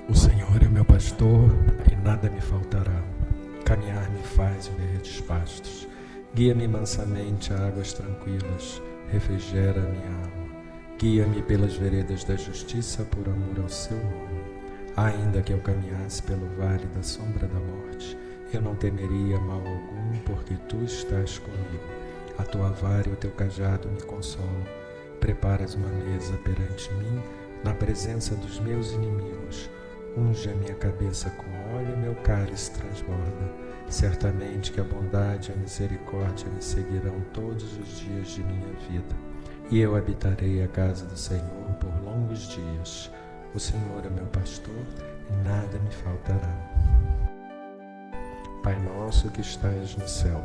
O Senhor é meu pastor e nada me faltará. Caminhar me faz em verdes pastos. Guia-me mansamente a águas tranquilas. Refrigera minha alma. Guia-me pelas veredas da justiça por amor ao seu nome. Ainda que eu caminhasse pelo vale da sombra da morte, eu não temeria mal algum, porque tu estás comigo. A tua vara e o teu cajado me consolam. Preparas uma mesa perante mim, na presença dos meus inimigos. Unge a minha cabeça com óleo e meu cálice transborda. Certamente que a bondade e a misericórdia me seguirão todos os dias de minha vida. E eu habitarei a casa do Senhor por longos dias. O Senhor é meu pastor e nada me faltará. Pai nosso que estais no céu,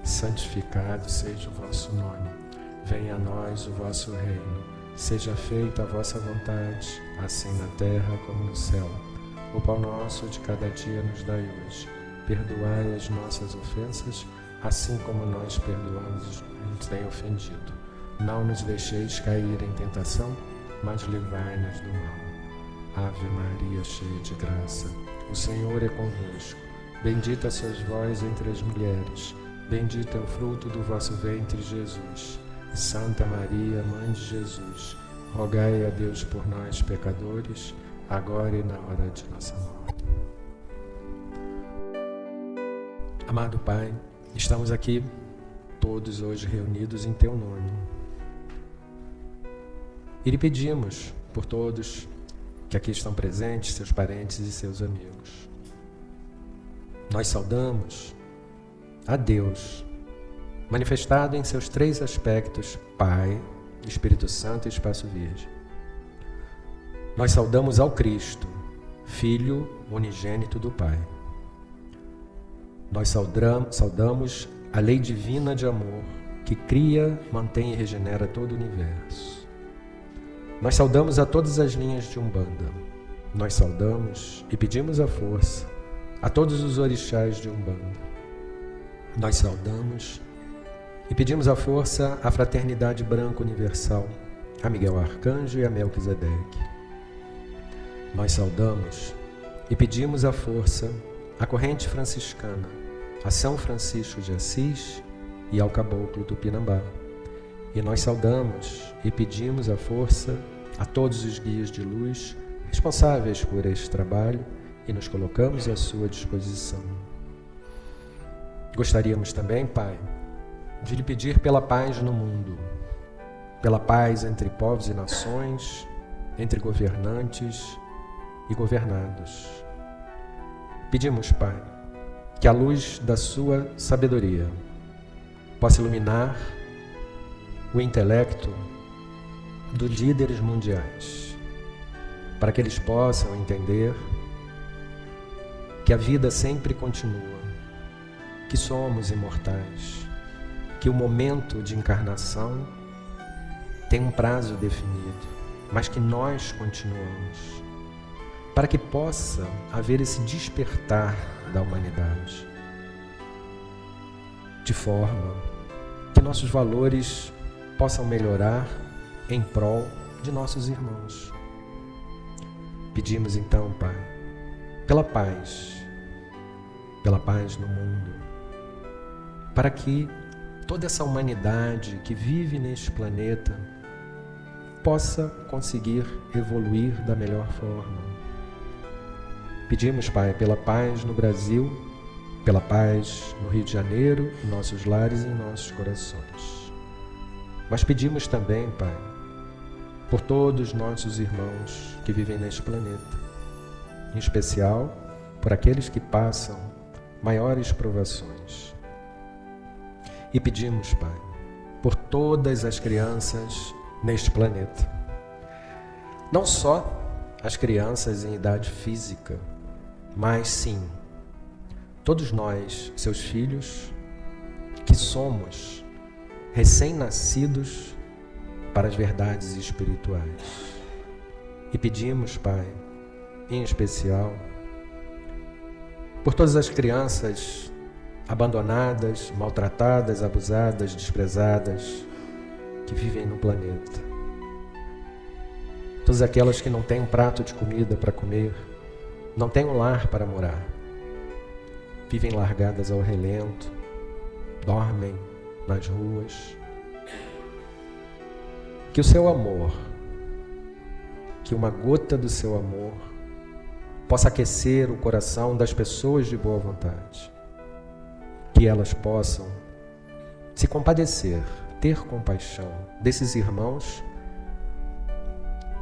santificado seja o vosso nome. Venha a nós o vosso reino. Seja feita a vossa vontade, assim na terra como no céu. O pão nosso de cada dia nos dai hoje. Perdoai as nossas ofensas, assim como nós perdoamos os que nos têm ofendido. Não nos deixeis cair em tentação, mas livrai-nos do mal. Ave Maria, cheia de graça, o Senhor é convosco. Bendita sois vós entre as mulheres. Bendito é o fruto do vosso ventre, Jesus. Santa Maria, Mãe de Jesus, rogai a Deus por nós, pecadores, agora e na hora de nossa morte. Amado Pai, estamos aqui todos hoje reunidos em Teu nome. E lhe pedimos por todos que aqui estão presentes, seus parentes e seus amigos. Nós saudamos a Deus, manifestado em seus três aspectos, Pai, Espírito Santo e Espaço Virgem. Nós saudamos ao Cristo, Filho unigênito do Pai. Nós saudamos a lei divina de amor que cria, mantém e regenera todo o universo. Nós saudamos a todas as linhas de Umbanda. Nós saudamos e pedimos a força a todos os orixás de Umbanda. Nós saudamos e pedimos a força à Fraternidade Branca Universal, a Miguel Arcanjo e a Melquisedeque. Nós saudamos e pedimos a força à Corrente Franciscana, a São Francisco de Assis e ao Caboclo Tupinambá. E nós saudamos e pedimos a força a todos os guias de luz responsáveis por este trabalho e nos colocamos à sua disposição. Gostaríamos também, Pai, de lhe pedir pela paz no mundo, pela paz entre povos e nações, entre governantes e governados. Pedimos, Pai, que a luz da sua sabedoria possa iluminar o intelecto dos líderes mundiais, para que eles possam entender que a vida sempre continua, que somos imortais, que o momento de encarnação tem um prazo definido, mas que nós continuamos, para que possa haver esse despertar da humanidade, de forma que nossos valores possam melhorar em prol de nossos irmãos. Pedimos então, Pai, pela paz no mundo, para que toda essa humanidade que vive neste planeta possa conseguir evoluir da melhor forma. Pedimos, Pai, pela paz no Brasil, pela paz no Rio de Janeiro, em nossos lares e em nossos corações. Mas pedimos também, Pai, por todos os nossos irmãos que vivem neste planeta, em especial por aqueles que passam maiores provações. E pedimos, Pai, por todas as crianças neste planeta. Não só as crianças em idade física, mas sim, todos nós, seus filhos, que somos recém-nascidos para as verdades espirituais. E pedimos, Pai, em especial, por todas as crianças abandonadas, maltratadas, abusadas, desprezadas, que vivem no planeta. Todas aquelas que não têm um prato de comida para comer, não têm um lar para morar, vivem largadas ao relento, dormem nas ruas. Que o seu amor, que uma gota do seu amor possa aquecer o coração das pessoas de boa vontade, que elas possam se compadecer, ter compaixão desses irmãos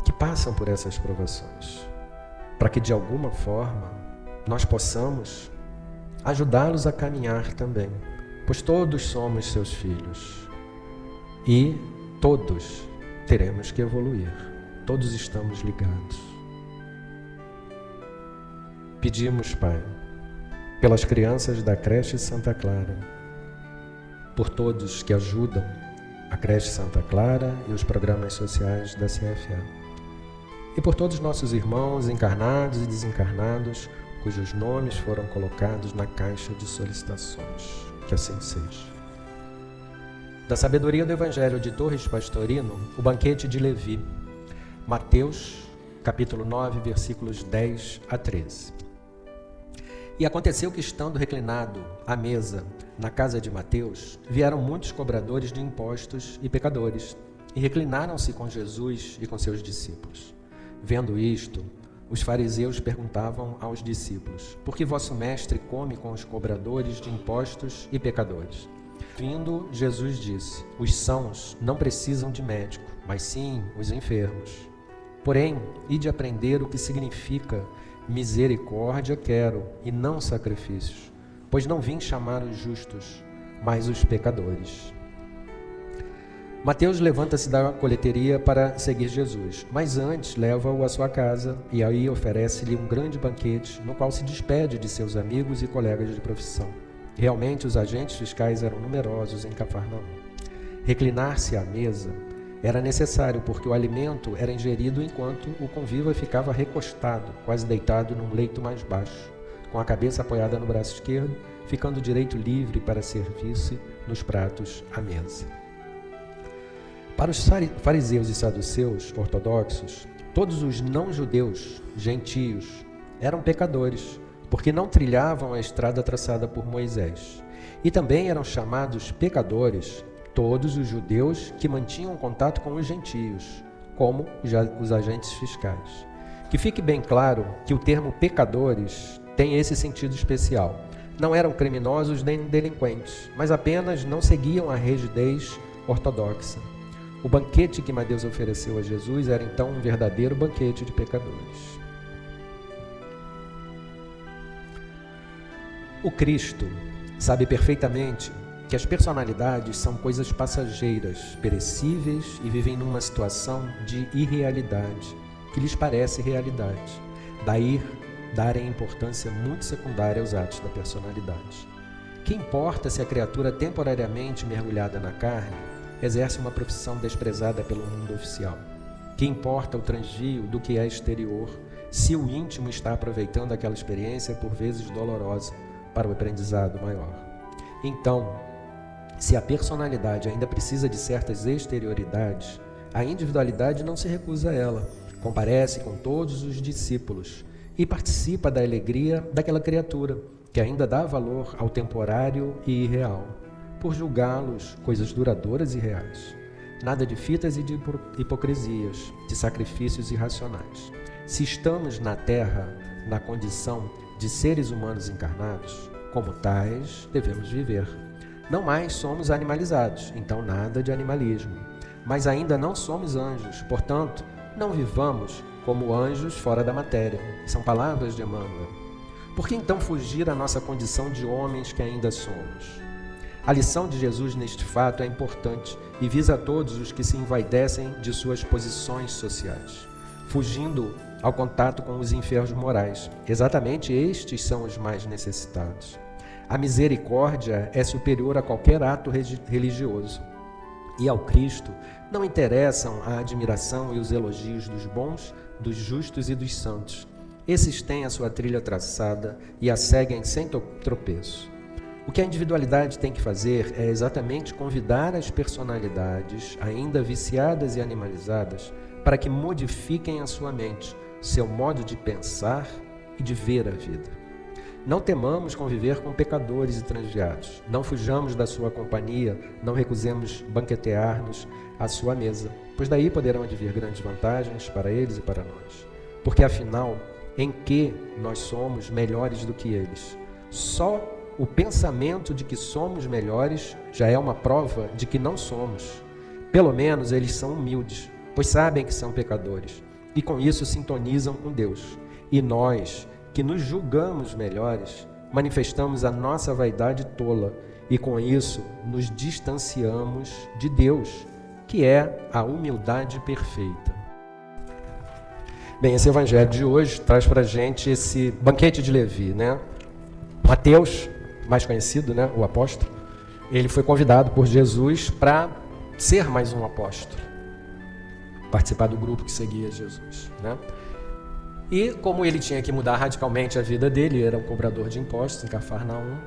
que passam por essas provações, para que de alguma forma nós possamos ajudá-los a caminhar também, pois todos somos seus filhos e todos teremos que evoluir, todos estamos ligados. Pedimos, Pai, pelas crianças da creche Santa Clara, por todos que ajudam a creche Santa Clara e os programas sociais da CFA, e por todos nossos irmãos encarnados e desencarnados, cujos nomes foram colocados na caixa de solicitações. Que assim seja. Da sabedoria do Evangelho de Torres Pastorino, o banquete de Levi, Mateus, capítulo 9, versículos 10 a 13. E aconteceu que, estando reclinado à mesa na casa de Mateus, vieram muitos cobradores de impostos e pecadores, e reclinaram-se com Jesus e com seus discípulos. Vendo isto, os fariseus perguntavam aos discípulos: por que vosso mestre come com os cobradores de impostos e pecadores? Vindo, Jesus disse: os sãos não precisam de médico, mas sim os enfermos. Porém, ide aprender o que significa misericórdia quero, e não sacrifícios, pois não vim chamar os justos, mas os pecadores. Mateus levanta-se da coleteria para seguir Jesus, mas antes leva-o à sua casa e aí oferece-lhe um grande banquete, no qual se despede de seus amigos e colegas de profissão. Realmente os agentes fiscais eram numerosos em Cafarnaum. Reclinar-se à mesa era necessário, porque o alimento era ingerido enquanto o convívio ficava recostado, quase deitado num leito mais baixo, com a cabeça apoiada no braço esquerdo, ficando o direito livre para servir-se nos pratos à mesa. Para os fariseus e saduceus ortodoxos, todos os não-judeus, gentios, eram pecadores, porque não trilhavam a estrada traçada por Moisés. E também eram chamados pecadores todos os judeus que mantinham contato com os gentios, como os agentes fiscais. Que fique bem claro que o termo pecadores tem esse sentido especial. Não eram criminosos nem delinquentes, mas apenas não seguiam a rigidez ortodoxa. O banquete que Mateus ofereceu a Jesus era então um verdadeiro banquete de pecadores. O Cristo sabe perfeitamente que as personalidades são coisas passageiras, perecíveis e vivem numa situação de irrealidade, que lhes parece realidade. Daí darem importância muito secundária aos atos da personalidade. Que importa se a criatura temporariamente mergulhada na carne exerce uma profissão desprezada pelo mundo oficial? Que importa o transvio do que é exterior, se o íntimo está aproveitando aquela experiência, por vezes dolorosa, para o aprendizado maior? Então, se a personalidade ainda precisa de certas exterioridades, a individualidade não se recusa a ela, comparece com todos os discípulos e participa da alegria daquela criatura, que ainda dá valor ao temporário e irreal, por julgá-los coisas duradouras e reais. Nada de fitas e de hipocrisias, de sacrifícios irracionais. Se estamos na Terra, na condição de seres humanos encarnados, como tais, devemos viver. Não mais somos animalizados, então nada de animalismo. Mas ainda não somos anjos, portanto, não vivamos como anjos fora da matéria. São palavras de Emmanuel. Por que então fugir à nossa condição de homens que ainda somos? A lição de Jesus neste fato é importante e visa a todos os que se envaidecem de suas posições sociais, fugindo ao contato com os enfermos morais. Exatamente estes são os mais necessitados. A misericórdia é superior a qualquer ato religioso. E ao Cristo não interessam a admiração e os elogios dos bons, dos justos e dos santos. Esses têm a sua trilha traçada e a seguem sem tropeço. O que a individualidade tem que fazer é exatamente convidar as personalidades, ainda viciadas e animalizadas, para que modifiquem a sua mente, seu modo de pensar e de ver a vida. Não temamos conviver com pecadores e transviados. Não fujamos da sua companhia, não recusemos banquetear-nos à sua mesa, pois daí poderão advir grandes vantagens para eles e para nós. Porque afinal, em que nós somos melhores do que eles? Só o pensamento de que somos melhores já é uma prova de que não somos. Pelo menos eles são humildes, pois sabem que são pecadores, e com isso sintonizam com Deus. E nós, que nos julgamos melhores, manifestamos a nossa vaidade tola, e com isso nos distanciamos de Deus, que é a humildade perfeita. Bem, esse evangelho de hoje traz para a gente esse banquete de Levi, né? Mateus, mais conhecido, né? O apóstolo, ele foi convidado por Jesus para ser mais um apóstolo, participar do grupo que seguia Jesus, né? E como ele tinha que mudar radicalmente a vida dele, era um cobrador de impostos em Cafarnaum,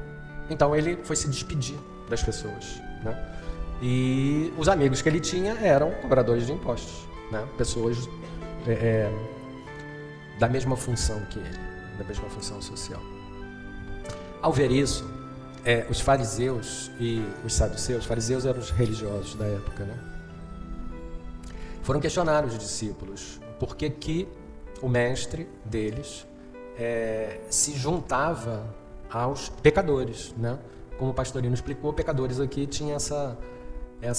então ele foi se despedir das pessoas, né? E os amigos que ele tinha eram cobradores de impostos, né? Pessoas da mesma função que ele, da mesma função social. Ao ver isso, os fariseus e os saduceus, os fariseus eram os religiosos da época, né? Foram questionar os discípulos por que o mestre deles se juntava aos pecadores, né? Como o Pastorino explicou, pecadores aqui tinha esse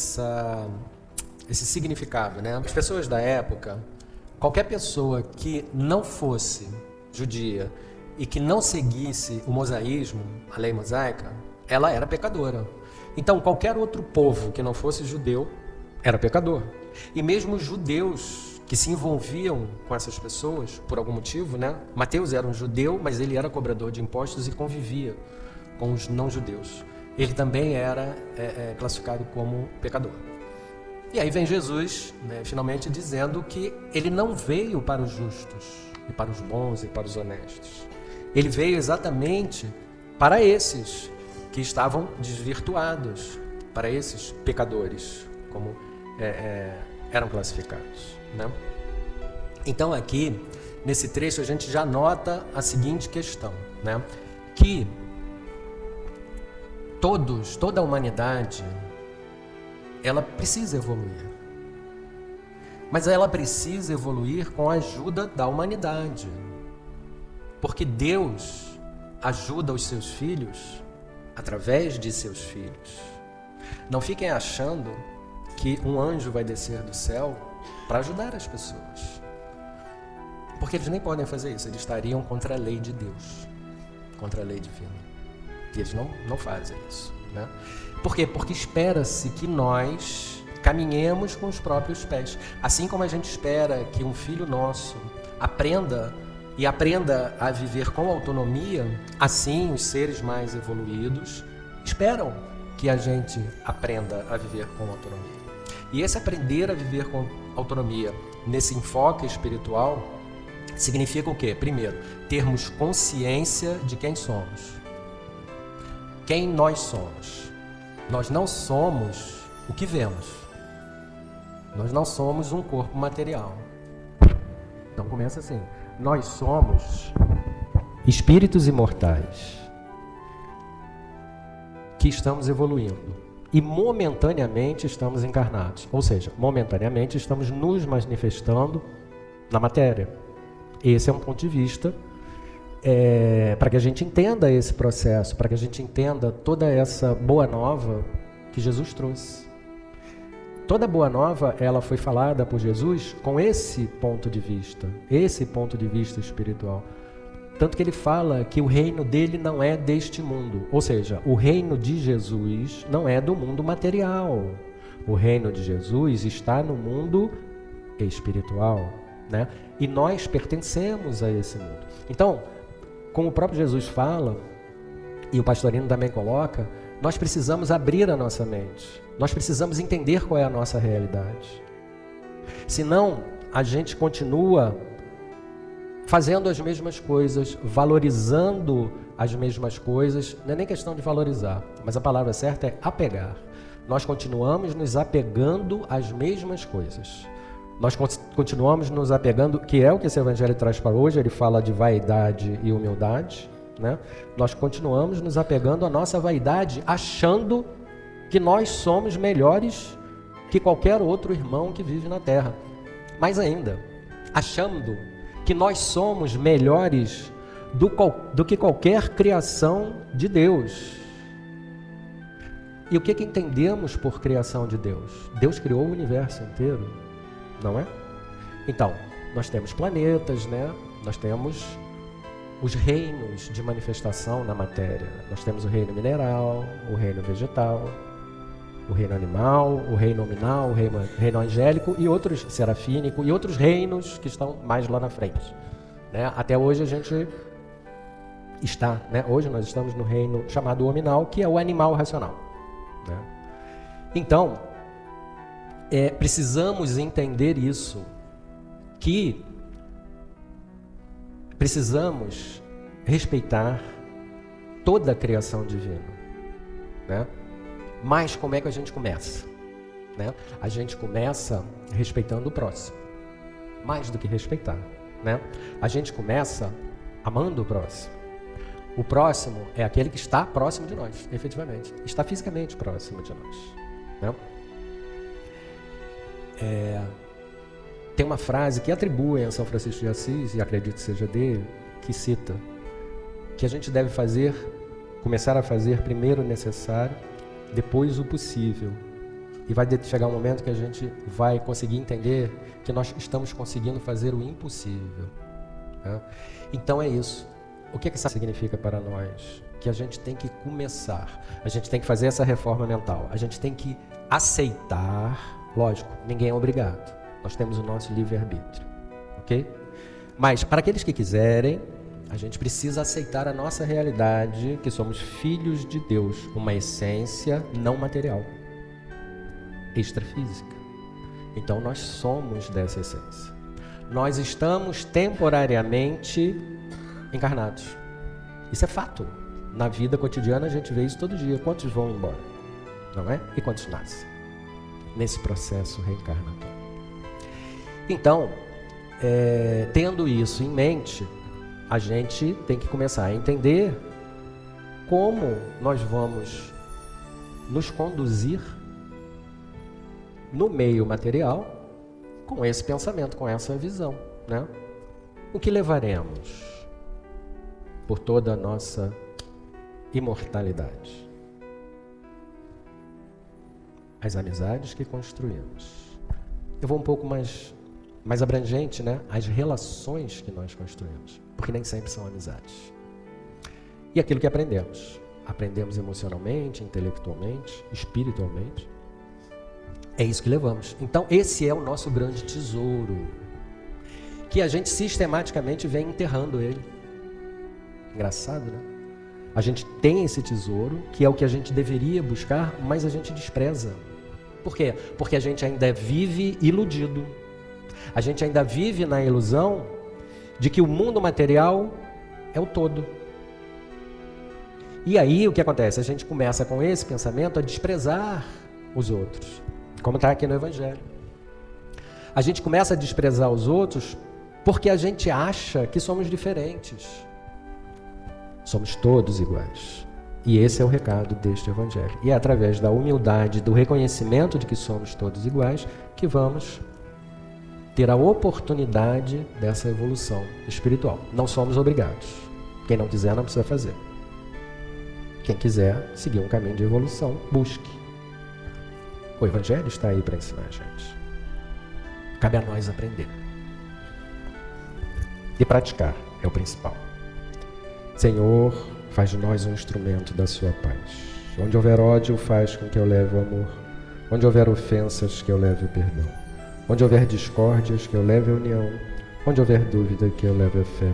significado, né? As pessoas da época, qualquer pessoa que não fosse judia e que não seguisse o mosaísmo, a lei mosaica, ela era pecadora. Então, qualquer outro povo que não fosse judeu era pecador. E mesmo os judeus que se envolviam com essas pessoas, por algum motivo, né? Mateus era um judeu, mas ele era cobrador de impostos e convivia com os não-judeus. Ele também era classificado como pecador. E aí vem Jesus, né, finalmente dizendo que ele não veio para os justos, e para os bons e para os honestos. Ele veio exatamente para esses que estavam desvirtuados, para esses pecadores, como eram classificados, né? Então aqui, nesse trecho, a gente já nota a seguinte questão, né? Que toda a humanidade, ela precisa evoluir. Mas ela precisa evoluir com a ajuda da humanidade. Porque Deus ajuda os seus filhos através de seus filhos. Não fiquem achando que um anjo vai descer do céu para ajudar as pessoas. Porque eles nem podem fazer isso, eles estariam contra a lei de Deus, contra a lei divina. E eles não fazem isso, né? Por quê? Porque espera-se que nós caminhemos com os próprios pés. Assim como a gente espera que um filho nosso aprenda a viver com autonomia, assim os seres mais evoluídos esperam que a gente aprenda a viver com autonomia. E esse aprender a viver com autonomia, nesse enfoque espiritual, significa o quê? Primeiro, termos consciência de quem somos. Quem nós somos. Nós não somos o que vemos. Nós não somos um corpo material. Então começa assim. Nós somos espíritos imortais que estamos evoluindo e momentaneamente estamos encarnados. Ou seja, momentaneamente estamos nos manifestando na matéria. Esse é um ponto de vista para que a gente entenda esse processo, para que a gente entenda toda essa boa nova que Jesus trouxe. Toda boa nova, ela foi falada por Jesus com esse ponto de vista espiritual. Tanto que ele fala que o reino dele não é deste mundo. Ou seja, o reino de Jesus não é do mundo material. O reino de Jesus está no mundo espiritual, né? E nós pertencemos a esse mundo. Então, como o próprio Jesus fala, e o Pastorino também coloca, nós precisamos abrir a nossa mente. Nós precisamos entender qual é a nossa realidade. Senão, a gente continua fazendo as mesmas coisas, valorizando as mesmas coisas. Não é nem questão de valorizar, mas a palavra certa é apegar. Nós continuamos nos apegando às mesmas coisas. Nós continuamos nos apegando, que é o que esse evangelho traz para hoje. Ele fala de vaidade e humildade, né? Nós continuamos nos apegando à nossa vaidade, achando que nós somos melhores que qualquer outro irmão que vive na terra. Mais ainda, achando que nós somos melhores do que qualquer criação de Deus. E o que entendemos por criação de Deus? Deus criou o universo inteiro, não é? Então, nós temos planetas, né? Nós temos os reinos de manifestação na matéria. Nós temos o reino mineral, o reino vegetal, o reino animal, o reino nominal, o reino angélico e outros, serafínico, e outros reinos que estão mais lá na frente, né? Até hoje a gente está, né? Hoje nós estamos no reino chamado hominal, que é o animal racional, né? Então, precisamos entender isso, que precisamos respeitar toda a criação divina, né? Mas como é que a gente começa, né? A gente começa respeitando o próximo, mais do que respeitar, né? A gente começa amando o próximo. O próximo é aquele que está próximo de nós, efetivamente, está fisicamente próximo de nós, né? Tem uma frase que atribuem a São Francisco de Assis, e acredito que seja dele, que cita que a gente deve começar a fazer primeiro o necessário, depois o possível. E vai chegar um momento que a gente vai conseguir entender que nós estamos conseguindo fazer o impossível, né? Então é isso. O que isso significa para nós? Que a gente tem que começar, a gente tem que fazer essa reforma mental, a gente tem que aceitar, lógico, ninguém é obrigado, nós temos o nosso livre-arbítrio, ok? Mas para aqueles que quiserem, a gente precisa aceitar a nossa realidade, que somos filhos de Deus, uma essência não material, extrafísica. Então nós somos dessa essência. Nós estamos temporariamente encarnados. Isso é fato. Na vida cotidiana a gente vê isso todo dia. Quantos vão embora? Não é? E quantos nascem? Nesse processo reencarnatório. Então, tendo isso em mente, a gente tem que começar a entender como nós vamos nos conduzir no meio material com esse pensamento, com essa visão, né? O que levaremos por toda a nossa imortalidade? As amizades que construímos. Eu vou um pouco mais abrangente, né? As relações que nós construímos, porque nem sempre são amizades. E aquilo que aprendemos. Aprendemos emocionalmente, intelectualmente, espiritualmente. É isso que levamos. Então, esse é o nosso grande tesouro, que a gente sistematicamente vem enterrando ele. Engraçado, né? A gente tem esse tesouro, que é o que a gente deveria buscar, mas a gente despreza. Por quê? Porque a gente ainda vive iludido. A gente ainda vive na ilusão de que o mundo material é o todo. E aí o que acontece? A gente começa com esse pensamento a desprezar os outros, como está aqui no Evangelho. A gente começa a desprezar os outros porque a gente acha que somos diferentes. Somos todos iguais. E esse é o recado deste Evangelho. E é através da humildade, do reconhecimento de que somos todos iguais, que vamos ter a oportunidade dessa evolução espiritual. Não somos obrigados. Quem não quiser, não precisa fazer. Quem quiser seguir um caminho de evolução, busque. O Evangelho está aí para ensinar a gente. Cabe a nós aprender. E praticar é o principal. Senhor, faz de nós um instrumento da sua paz. Onde houver ódio, faz com que eu leve o amor. Onde houver ofensas, que eu leve o perdão. Onde houver discórdias, que eu leve a união. Onde houver dúvida, que eu leve a fé.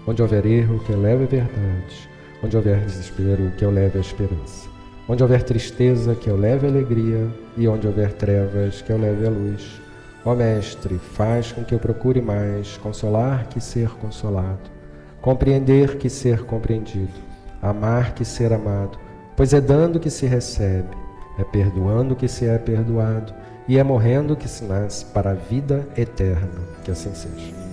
Onde houver erro, que eu leve a verdade. Onde houver desespero, que eu leve a esperança. Onde houver tristeza, que eu leve a alegria. E onde houver trevas, que eu leve a luz. Ó Mestre, faz com que eu procure mais consolar que ser consolado, compreender que ser compreendido, amar que ser amado, pois é dando que se recebe, é perdoando que se é perdoado, e é morrendo que se nasce para a vida eterna. Que assim seja.